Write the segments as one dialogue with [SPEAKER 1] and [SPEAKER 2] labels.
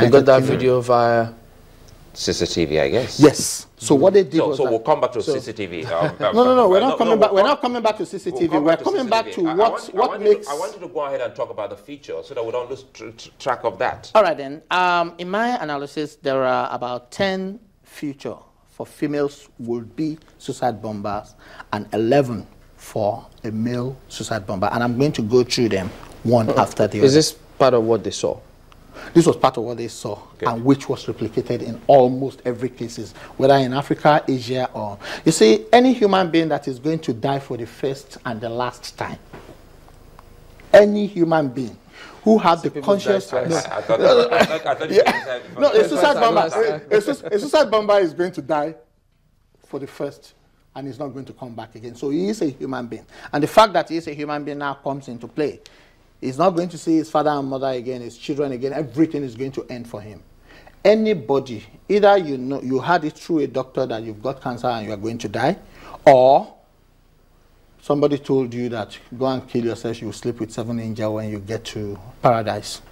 [SPEAKER 1] You got that video via CCTV, I guess.
[SPEAKER 2] Yes. So what they did was
[SPEAKER 1] so we'll come back to CCTV.
[SPEAKER 2] No, we're not coming back. We're not coming back to CCTV. We're coming back to what makes.
[SPEAKER 1] I want you to go ahead and talk about the feature so that we don't lose track of that.
[SPEAKER 2] All right then. In my analysis, there are about 10 features for females would be suicide bombers and 11 for a male suicide bomber, and I'm going to go through them one after the other.
[SPEAKER 1] Is this part of what they saw?
[SPEAKER 2] This was part of what they saw, and which was replicated in almost every cases, whether in Africa, Asia, or... You see, any human being that is going to die for the first and the last time, any human being who has the conscious... No, a suicide bomber is going to die for the first, and he's not going to come back again. So he is a human being. And the fact that he is a human being now comes into play. He's not going to see his father and mother again, his children again. Everything is going to end for him. Anybody, either you know you had it through a doctor that you've got cancer and you are going to die, or somebody told you that go and kill yourself, you will sleep with 7 angels when you get to paradise.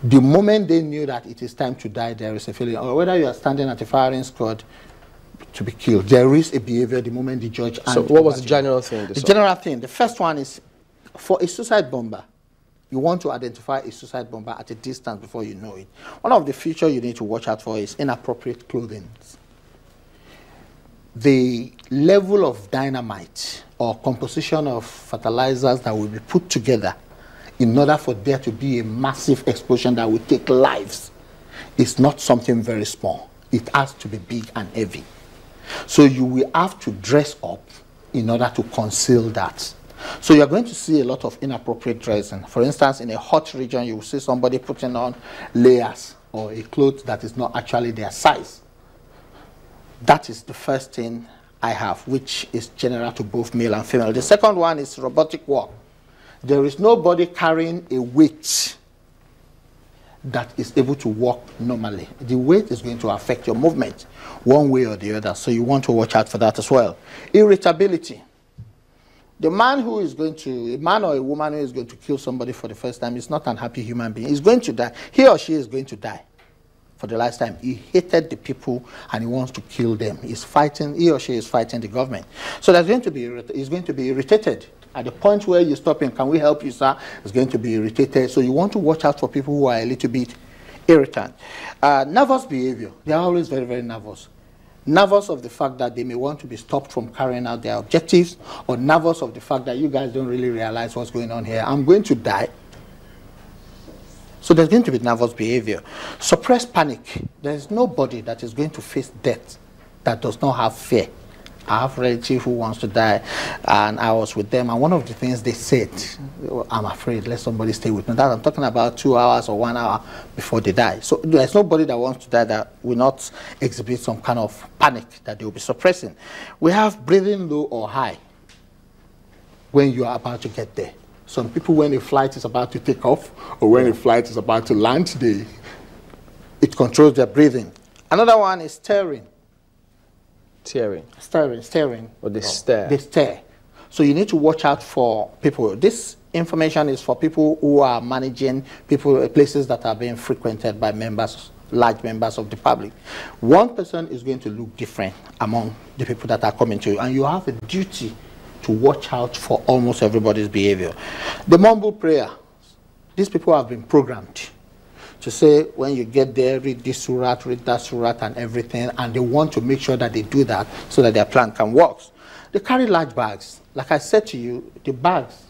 [SPEAKER 2] The moment they knew that it is time to die, there is a feeling, or whether you are standing at a firing squad to be killed, there is a behavior the moment the judge...
[SPEAKER 1] So what was the general thing?
[SPEAKER 2] The general thing, the first one is, for a suicide bomber, you want to identify a suicide bomber at a distance before you know it. One of the features you need to watch out for is inappropriate clothing. The level of dynamite or composition of fertilizers that will be put together in order for there to be a massive explosion that will take lives is not something very small. It has to be big and heavy. So you will have to dress up in order to conceal that. So you're going to see a lot of inappropriate dressing. For instance, in a hot region, you will see somebody putting on layers or a cloth that is not actually their size. That is the first thing I have, which is general to both male and female. The second one is robotic work. There is nobody carrying a weight that is able to walk normally. The weight is going to affect your movement one way or the other, so you want to watch out for that as well. Irritability. The man who is going to, a man or a woman who is going to kill somebody for the first time is not an happy human being. He's going to die. He or she is going to die for the last time. He hated the people and he wants to kill them. He's fighting, he or she is fighting the government. So there's going to be, he's going to be irritated. At the point where you stop him, can we help you, sir? He's going to be irritated. So you want to watch out for people who are a little bit irritant. Nervous behavior. They are always very, very nervous. Nervous of the fact that they may want to be stopped from carrying out their objectives, or nervous of the fact that you guys don't really realize what's going on here. I'm going to die. So there's going to be nervous behavior. Suppressed panic. There's nobody that is going to face death that does not have fear. I have a relative who wants to die, and I was with them, and one of the things they said, I'm afraid, let somebody stay with me. That I'm talking about 2 hours or 1 hour before they die. So there's nobody that wants to die that will not exhibit some kind of panic that they will be suppressing. We have breathing low or high when you are about to get there. Some people, when a flight is about to take off, or when a flight is about to land, it controls their breathing. Another one is staring. Staring.
[SPEAKER 1] Or they stare.
[SPEAKER 2] They stare. So you need to watch out for people. This information is for people who are managing places that are being frequented by members, large members of the public. One person is going to look different among the people that are coming to you, and you have a duty to watch out for almost everybody's behavior. The mumble prayer. These people have been programmed to say, when you get there, read this surat, read that surat, and everything, and they want to make sure that they do that so that their plan can work. They carry large bags. Like I said to you, the bags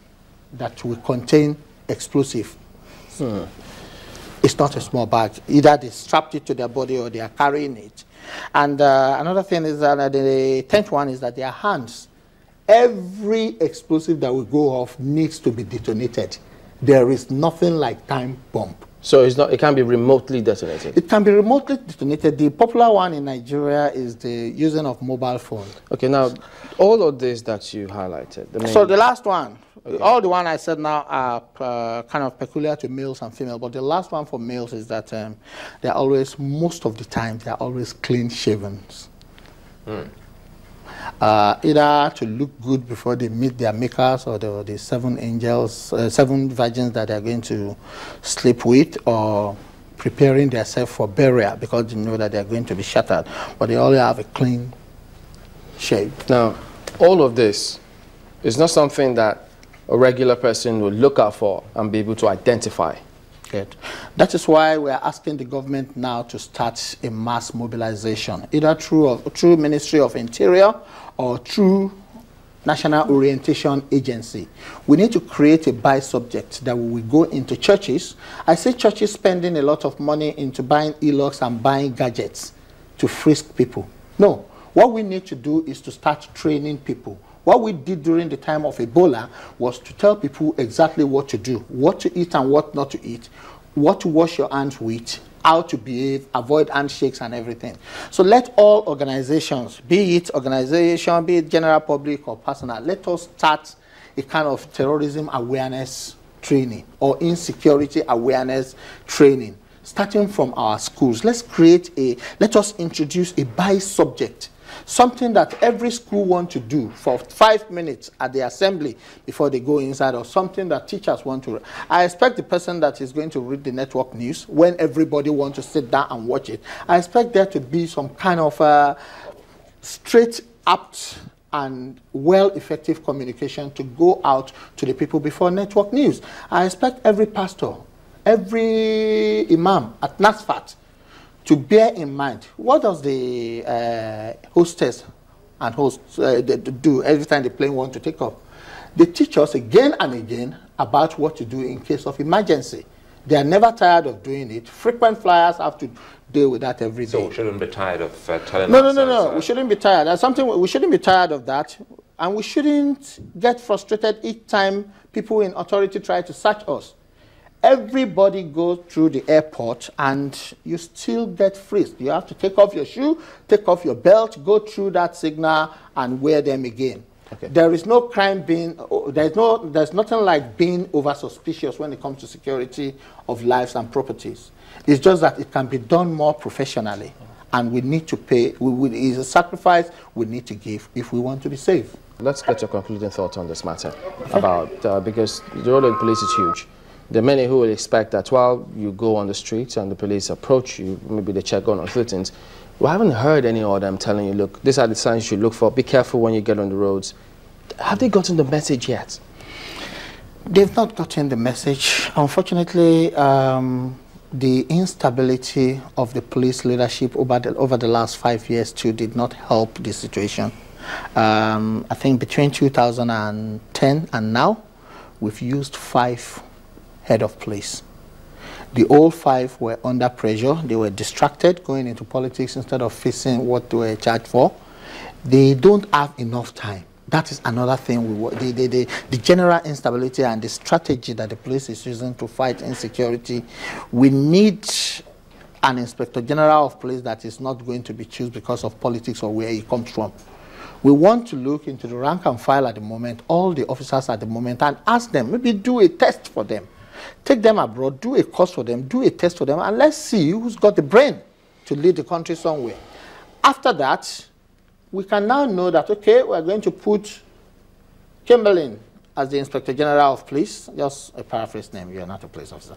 [SPEAKER 2] that will contain explosive. It's not a small bag. Either they strapped it to their body or they are carrying it. And another thing is that the 10th one is that their hands, every explosive that will go off needs to be detonated. There is nothing like time bomb.
[SPEAKER 1] So it can't be remotely detonated?
[SPEAKER 2] It can be remotely detonated. The popular one in Nigeria is the using of mobile phone.
[SPEAKER 1] Okay, now, all of this that you highlighted.
[SPEAKER 2] So the last one, all the one I said now are kind of peculiar to males and females, but the last one for males is that they're always, most of the time, they're always clean shaven. Either to look good before they meet their makers, or the 7 angels, 7 virgins that they're going to sleep with, or preparing themselves for burial because they know that they're going to be shattered, but they only have a clean shape.
[SPEAKER 3] Now, all of this is not something that a regular person would look out for and be able to identify.
[SPEAKER 2] Good. That is why we are asking the government now to start a mass mobilization, either through Ministry of Interior or through National Orientation Agency. We need to create a buy subject that we will go into churches. I see churches spending a lot of money into buying e-locks and buying gadgets to frisk people. No, what we need to do is to start training people. What we did during the time of Ebola was to tell people exactly what to do, what to eat and what not to eat, what to wash your hands with, how to behave, avoid handshakes and everything. So let all organizations, be it organization, be it general public or personal, let us start a kind of terrorism awareness training or insecurity awareness training, starting from our schools. Let us introduce a buy subject. Something that every school wants to do for 5 minutes at the assembly before they go inside, or something that teachers want to. I expect the person that is going to read the network news, when everybody wants to sit down and watch it, I expect there to be some kind of straight, apt, and well-effective communication to go out to the people before network news. I expect every pastor, every imam at NASFAT to bear in mind, what does the hostess and hosts do every time the plane wants to take off? They teach us again and again about what to do in case of emergency. They are never tired of doing it. Frequent flyers have to deal with that every day.
[SPEAKER 1] So we shouldn't be tired of telling
[SPEAKER 2] No. We shouldn't be tired. That's something we shouldn't be tired of that, and we shouldn't get frustrated each time people in authority try to search us. Everybody goes through the airport and you still get frisked. You have to take off your shoe, take off your belt, go through that signal and wear them again. Okay. There is no crime being, there's nothing like being over suspicious when it comes to security of lives and properties. It's just that it can be done more professionally, and we need to pay, it's a sacrifice we need to give if we want to be safe.
[SPEAKER 3] Let's get your concluding thoughts on this matter about, because the role of the police is huge. There are many who will expect that while you go on the streets and the police approach you, maybe they check on other things. We haven't heard any of them telling you, look, these are the signs you look for, be careful when you get on the roads. Have they gotten the message yet?
[SPEAKER 2] They've not gotten the message. Unfortunately, the instability of the police leadership over the last 5 years too did not help the situation. I think between 2010 and now, we've used 5 head of police. The old 5 were under pressure. They were distracted, going into politics instead of facing what they were charged for. They don't have enough time. That is another thing. The general instability and the strategy that the police is using to fight insecurity. We need an Inspector General of Police that is not going to be chosen because of politics or where he comes from. We want to look into the rank and file at the moment, all the officers at the moment, and ask them, maybe do a test for them. Take them abroad, do a course for them, do a test for them, and let's see who's got the brain to lead the country somewhere. After that, we can now know that, okay, we're going to put Chamberlain as the Inspector General of Police, just a paraphrase name, you're not a police officer,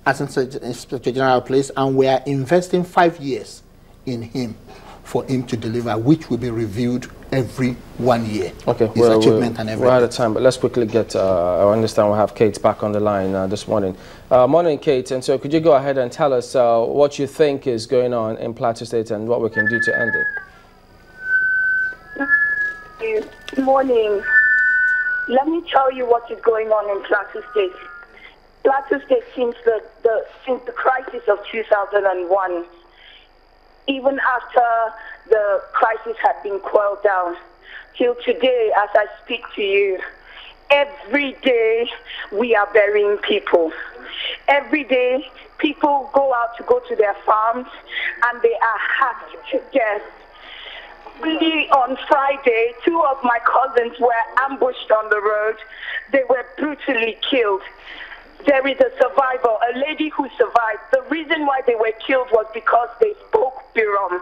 [SPEAKER 2] as Inspector General of Police, and we are investing 5 years in him for him to deliver, which will be reviewed every 1 year. Okay, his achievement and everything.
[SPEAKER 3] We're out of time, but let's quickly get, I understand we'll have Kate back on the line this morning. Morning, Kate, and so could you go ahead and tell us what you think is going on in Plateau State and what we can do to end it?
[SPEAKER 4] Good morning. Let me tell you what is going on in Plateau State. Plateau State since the crisis of 2001, even after the crisis had been quelled down, till today, as I speak to you, every day we are burying people. Every day people go out to go to their farms and they are hacked to death. Really, on Friday, 2 of my cousins were ambushed on the road. They were brutally killed. There is a survivor, a lady who survived. The reason why they were killed was because they spoke Birom.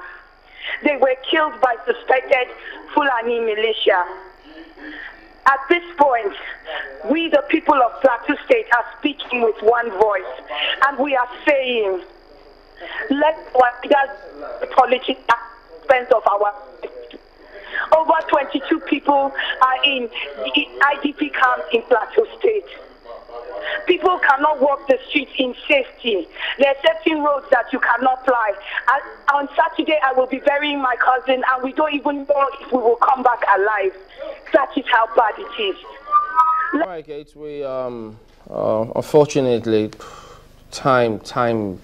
[SPEAKER 4] They were killed by suspected Fulani militia. At this point, we, the people of Plateau State, are speaking with one voice, and we are saying, let our leaders the political expense of our. Over 22 people are in the IDP camps in Plateau State. People cannot walk the streets in safety. There are certain roads that you cannot fly. On Saturday, I will be burying my cousin, and we don't even know if we will come back alive. That is how bad it is.
[SPEAKER 3] All right, Kate, we unfortunately, time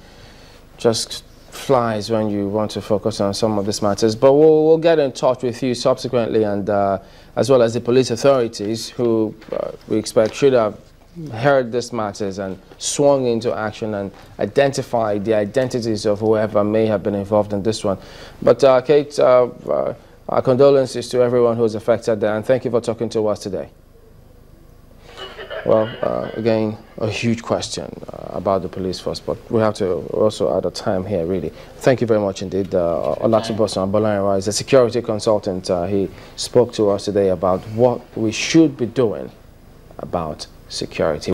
[SPEAKER 3] just flies when you want to focus on some of these matters. But we'll get in touch with you subsequently, and as well as the police authorities, who we expect should have heard these matters and swung into action and identified the identities of whoever may have been involved in this one. But Kate, our condolences to everyone who's affected there, and thank you for talking to us today. Well, again, a huge question about the police force, but we have to also add a time here, really. Thank you very much indeed. Olatubosun is a security consultant. He spoke to us today about what we should be doing about security.